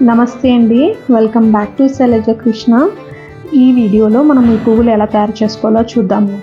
నమస్తే అండి, welcome back to Shailaja Krishna. ఈ వీడియోలో మనం ఈ పువ్వులు ఎలా తయారు చేసుకోవాలో చూద్దాము.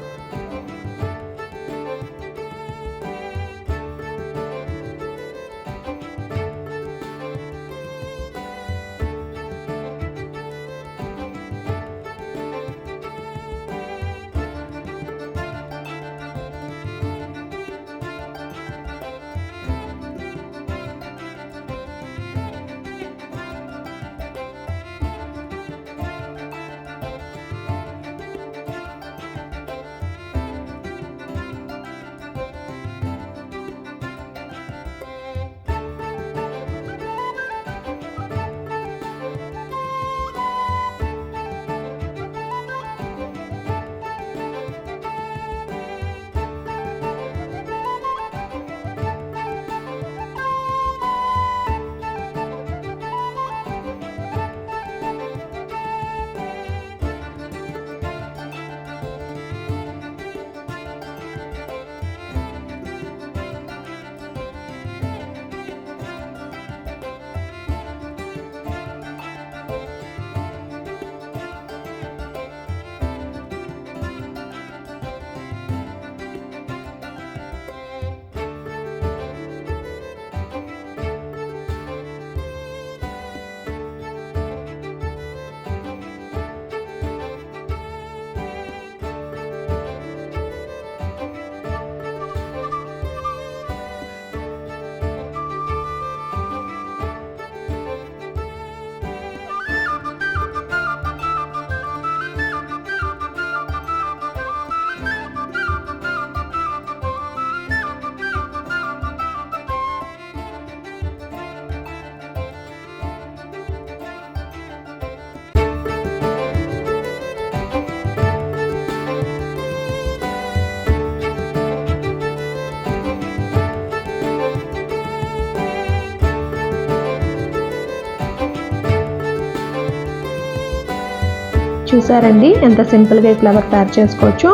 చూసారండి ఎంత సింపుల్గా ఈ ఫ్లవర్ తయారు చేసుకోవచ్చు.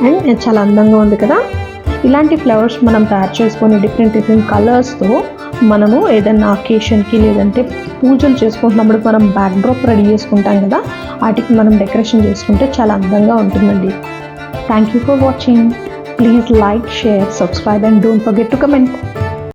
అండ్ చాలా అందంగా ఉంది కదా. ఇలాంటి ఫ్లవర్స్ మనం తయారు చేసుకొని డిఫరెంట్ కలర్స్తో మనము ఏదైనా అకేషన్కి లేదంటే పూజలు చేసుకుంటున్నప్పుడు మనం బ్యాక్ డ్రాప్ రెడీ చేసుకుంటాం కదా, వాటికి మనం డెకరేషన్ చేసుకుంటే చాలా అందంగా ఉంటుందండి. Thank you for watching. Please like, share, subscribe and don't forget to comment.